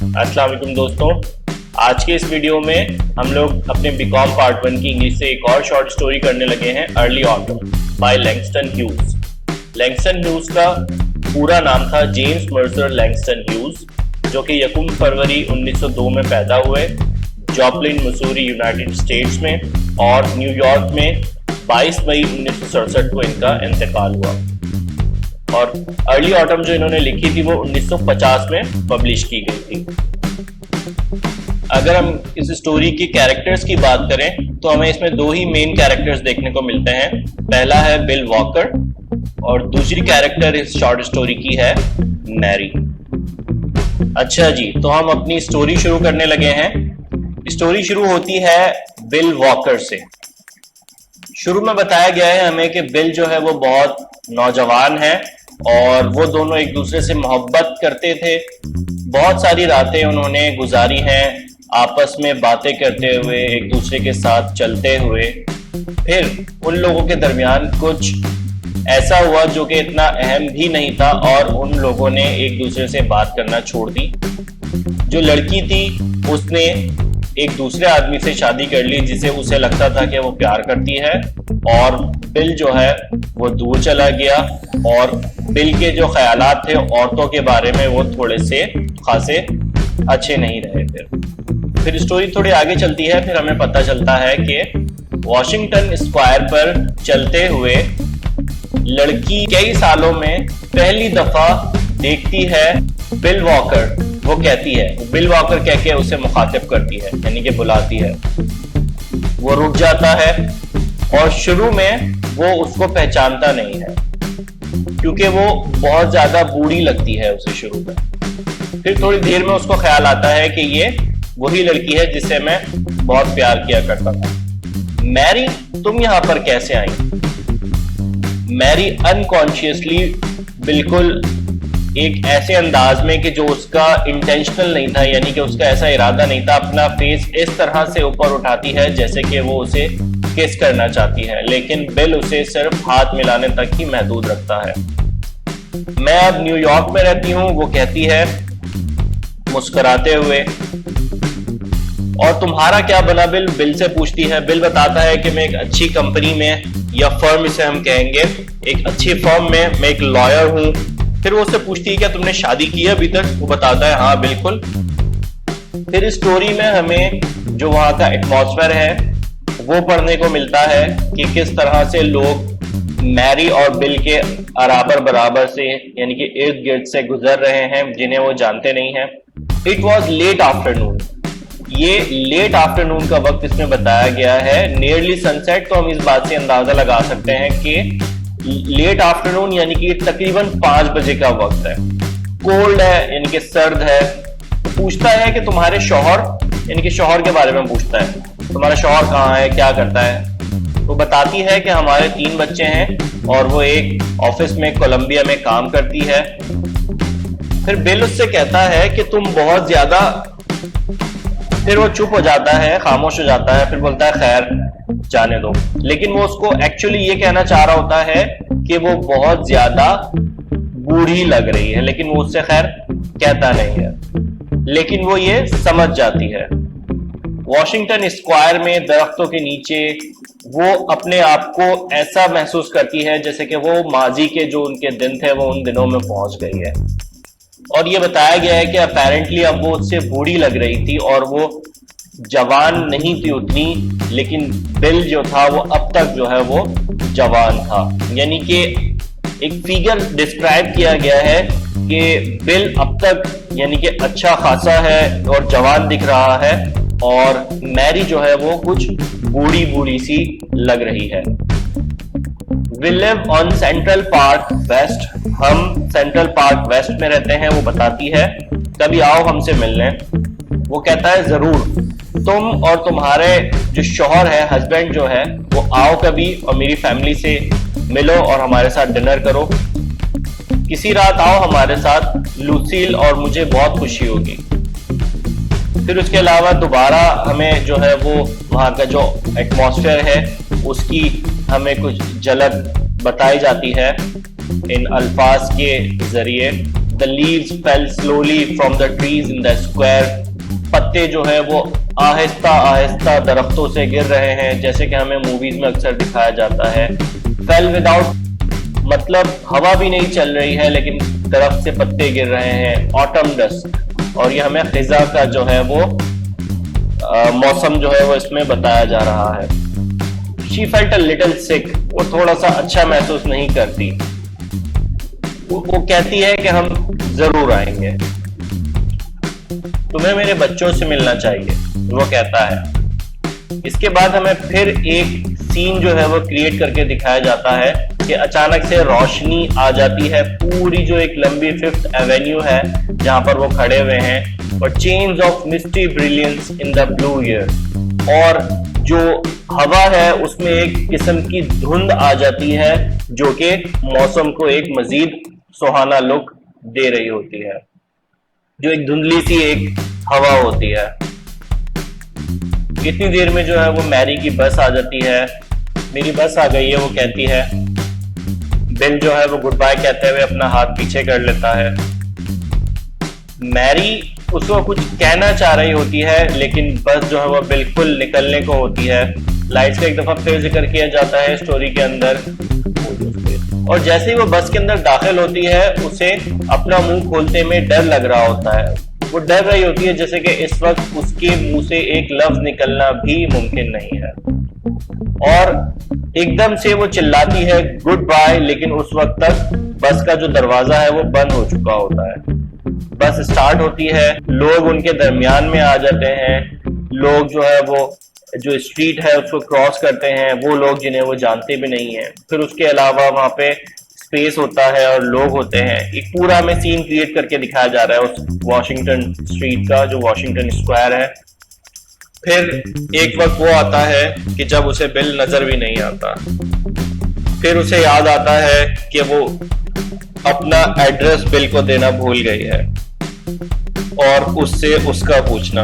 अस्सलाम वालेकुम दोस्तों। आज के इस वीडियो में हम लोग अपने बीकॉम पार्ट 1 की इंग्लिश से एक और शॉर्ट स्टोरी करने लगे हैं, early autumn by Langston Hughes. Langston Hughes का पूरा नाम था जेम्स मर्सर लैंगस्टन ह्यूज, जो कि 1 फरवरी 1902 में पैदा हुए जॉपलिन मसूरी यूनाइटेड स्टेट्स में, और न्यूयॉर्क में 22 मई 1967 को इनका इंतकाल हुआ। और अर्ली ऑटम जो इन्होंने लिखी थी वो 1950 में पब्लिश की गई थी। अगर हम इस स्टोरी की कैरेक्टर्स की बात करें तो हमें इसमें 2 ही मेन कैरेक्टर्स देखने को मिलते हैं। पहला है बिल वॉकर और दूसरी कैरेक्टर इस शॉर्ट स्टोरी की है मैरी। अच्छा जी, तो हम अपनी स्टोरी शुरू करने लगे हैं। स्टोरी शुरू होती है बिल वॉकर से। शुरू में बताया गया है हमें कि बिल जो है वो बहुत नौजवान है और वो दोनों एक दूसरे से मोहब्बत करते थे। बहुत सारी रातें उन्होंने गुजारी हैं आपस में बातें करते हुए, एक दूसरे के साथ चलते हुए। फिर उन लोगों के दरमियान कुछ ऐसा हुआ जो कि इतना अहम भी नहीं था और उन लोगों ने एक दूसरे से बात करना छोड़ दी। जो लड़की थी उसने एक दूसरे आदमी से शादी कर ली जिसे उसे लगता था कि वो प्यार करती है, और बिल जो है वो दूर चला गया और बिल के जो ख्यालात थे औरतों के बारे में वो थोड़े से खासे अच्छे नहीं रहे। फिर स्टोरी थोड़ी आगे चलती है। फिर हमें पता चलता है कि वॉशिंगटन स्क्वायर पर चलते हुए लड़की कई सालों में पहली दफा देखती है बिल वॉकर। वो कहती है, बिल वॉकर कह के उसे मुखातिब करती है, यानी कि बुलाती है। वो रुक जाता है और शुरू में वो उसको पहचानता नहीं है क्योंकि वो बहुत ज्यादा बूढ़ी लगती है उसे शुरू में। फिर थोड़ी देर में उसको ख्याल आता है कि ये वही लड़की है जिससे मैं बहुत प्यार किया करता था। मैरी, तुम यहां पर कैसे आई? मैरी अनकॉन्शियसली, बिल्कुल एक ऐसे अंदाज में कि जो उसका इंटेंशनल नहीं था, यानी कि उसका ऐसा इरादा नहीं था, अपना फेस इस तरह से ऊपर उठाती है जैसे कि वो उसे किस करना चाहती है, लेकिन बिल उसे सिर्फ हाथ मिलाने तक ही महदूद रखता है। मैं अब न्यूयॉर्क में रहती हूँ, वो कहती है मुस्कुराते हुए। और तुम्हारा क्या बना बिल? बिल से पूछती है। बिल बताता है कि मैं एक अच्छी कंपनी में, या फर्म इसे हम कहेंगे, एक अच्छी फर्म में मैं एक लॉयर हूं। फिर वो उससे पूछती है क्या तुमने शादी की है अभी तक? वो बताता है हाँ बिल्कुल। फिर इस स्टोरी में हमें जो वहां का एटमॉस्फेयर है वो पढ़ने को मिलता है कि किस तरह से लोग मैरी और बिल के बराबर बराबर से, यानी कि इर्द गिर्द से गुजर रहे हैं जिन्हें वो जानते नहीं हैं। It was late afternoon. ये लेट आफ्टरनून का वक्त इसमें बताया गया है, नियरली सनसेट। तो हम इस बात से अंदाजा लगा सकते हैं कि लेट आफ्टरनून यानी कि तकरीबन 5 बजे का वक्त है। कोल्ड है, यानी कि सर्द है। तो पूछता है कि तुम्हारे शौहर, यानी कि शौहर के बारे में पूछता है, तुम्हारा शौहर कहाँ है, क्या करता है? तो बताती है कि हमारे 3 बच्चे हैं और वो एक ऑफिस में कोलंबिया में काम करती है। फिर बिल उससे कहता है कि तुम बहुत ज्यादा। फिर वो चुप हो जाता है, खामोश हो जाता है, फिर बोलता है खैर जाने दो। लेकिन वो उसको एक्चुअली ये कहना चाह रहा होता है कि वो बहुत ज्यादा बूढ़ी लग रही है, लेकिन वो उससे खैर कहता नहीं है, लेकिन वो ये समझ जाती है। वॉशिंगटन स्क्वायर में दरख्तों के नीचे वो अपने आप को ऐसा महसूस करती है जैसे कि वो माजी के जो उनके दिन थे वो उन दिनों में पहुंच गई है। और ये बताया गया है कि अपेरेंटली अब वो उससे बूढ़ी लग रही थी और वो जवान नहीं थी उतनी, लेकिन बिल जो था वो अब तक जो है वो जवान था। यानी कि एक फिगर डिस्क्राइब किया गया है कि बिल अब तक यानी कि अच्छा खासा है और जवान दिख रहा है, और मैरी जो है वो कुछ बूढ़ी बूढ़ी सी लग रही है। We live on Central Park West. हम सेंट्रल पार्क वेस्ट में रहते हैं। वो बताती है कभी आओ हमसे मिलने। वो कहता है जरूर, तुम और तुम्हारे जो शौहर है, हस्बैंड जो है, वो आओ कभी और मेरी फैमिली से मिलो और हमारे साथ डिनर करो। किसी रात आओ हमारे साथ, लूसील और मुझे बहुत खुशी होगी। फिर उसके अलावा दोबारा हमें जो है वो वहाँ का जो एटमॉस्फेयर है उसकी हमें कुछ झलक बताई जाती है इन अल्फाज के जरिए। The leaves fail slowly from the trees in the square, पत्ते जो है वो आहिस्ता आहिस्ता दरख्तों से गिर रहे हैं, जैसे कि हमें मूवीज में अक्सर दिखाया जाता है। फेल विदाउट मतलब हवा भी नहीं चल रही है लेकिन दरख्त से पत्ते गिर रहे हैं। ऑटम डस्ट, और ये हमें खिजा का जो है वो मौसम जो है वो इसमें बताया जा रहा है। शी फेल्ट अ लिटिल सिक, वो थोड़ा सा अच्छा महसूस नहीं करती। वो कहती है कि हम जरूर आएंगे, तुम्हें मेरे बच्चों से मिलना चाहिए, वो कहता है। इसके बाद हमें फिर एक सीन जो है वो क्रिएट करके दिखाया जाता है कि अचानक से रोशनी आ जाती है, पूरी जो एक लंबी 5th एवेन्यू है जहां पर वो खड़े हुए हैं, और chains of misty brilliance in the blue air, और जो हवा है उसमें एक किस्म की धुंध आ जाती है जो कि मौसम को एक मजीद सुहाना लुक दे रही होती है, जो एक धुंधली सी एक हवा होती है। इतनी देर में जो है वो मैरी की बस आ जाती है। मेरी बस आ गई है, वो कहती है। बिल जो है वो गुड बाय कहते हुए अपना हाथ पीछे कर लेता है। मैरी उसको कुछ कहना चाह रही होती है लेकिन बस जो है वो बिल्कुल निकलने को होती है। लाइट्स का एक दफा फिर जिक्र किया जाता है स्टोरी के अंदर, और जैसे ही वो बस के अंदर दाखिल होती है उसे अपना मुंह खोलते में डर लग रहा होता है। वो डर रही होती है जैसे कि इस वक्त उसके मुंह से एक लफ्ज निकलना भी मुमकिन नहीं है, और एकदम से वो चिल्लाती है गुड बाय, लेकिन उस वक्त तक बस का जो दरवाजा है वो बंद हो चुका होता है। बस स्टार्ट होती है, लोग उनके दरमियान में आ जाते हैं। लोग जो है वो जो स्ट्रीट है उसको क्रॉस करते हैं, वो लोग जिन्हें वो जानते भी नहीं है। फिर उसके अलावा वहां पे स्पेस होता है और लोग होते हैं। एक पूरा हमें सीन क्रिएट करके दिखाया जा रहा है उस वॉशिंगटन स्ट्रीट का, जो वॉशिंगटन स्क्वायर है। फिर एक वक्त वो आता है कि जब उसे बिल नजर भी नहीं आता। फिर उसे याद आता है कि वो अपना एड्रेस बिल को देना भूल गई है, और उससे उसका पूछना,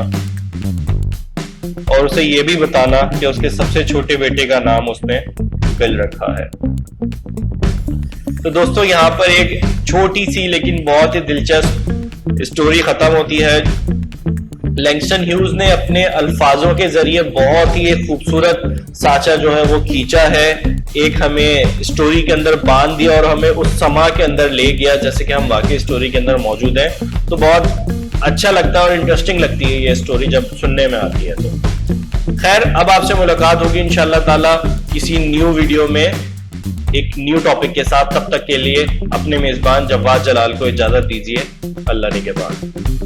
और उसे ये भी बताना कि उसके सबसे छोटे बेटे का नाम उसने बिल रखा है। तो दोस्तों यहाँ पर एक छोटी सी लेकिन बहुत ही दिलचस्प स्टोरी खत्म होती है। लैंगस्टन ह्यूज ने अपने अल्फाजों के जरिए बहुत ही एक खूबसूरत साचा जो है वो खींचा है, एक हमें स्टोरी के अंदर बांध दिया और हमें उस समा के अंदर ले गया जैसे कि हम वाकई स्टोरी के अंदर मौजूद हैं। तो बहुत अच्छा लगता है और इंटरेस्टिंग लगती है ये स्टोरी जब सुनने में आती है। तो खैर, अब आपसे मुलाकात होगी इंशाल्लाह ताला किसी न्यू वीडियो में एक न्यू टॉपिक के साथ। तब तक के लिए अपने मेजबान जवाद जलाल को इजाजत दीजिए। अल्लाह निगहबान।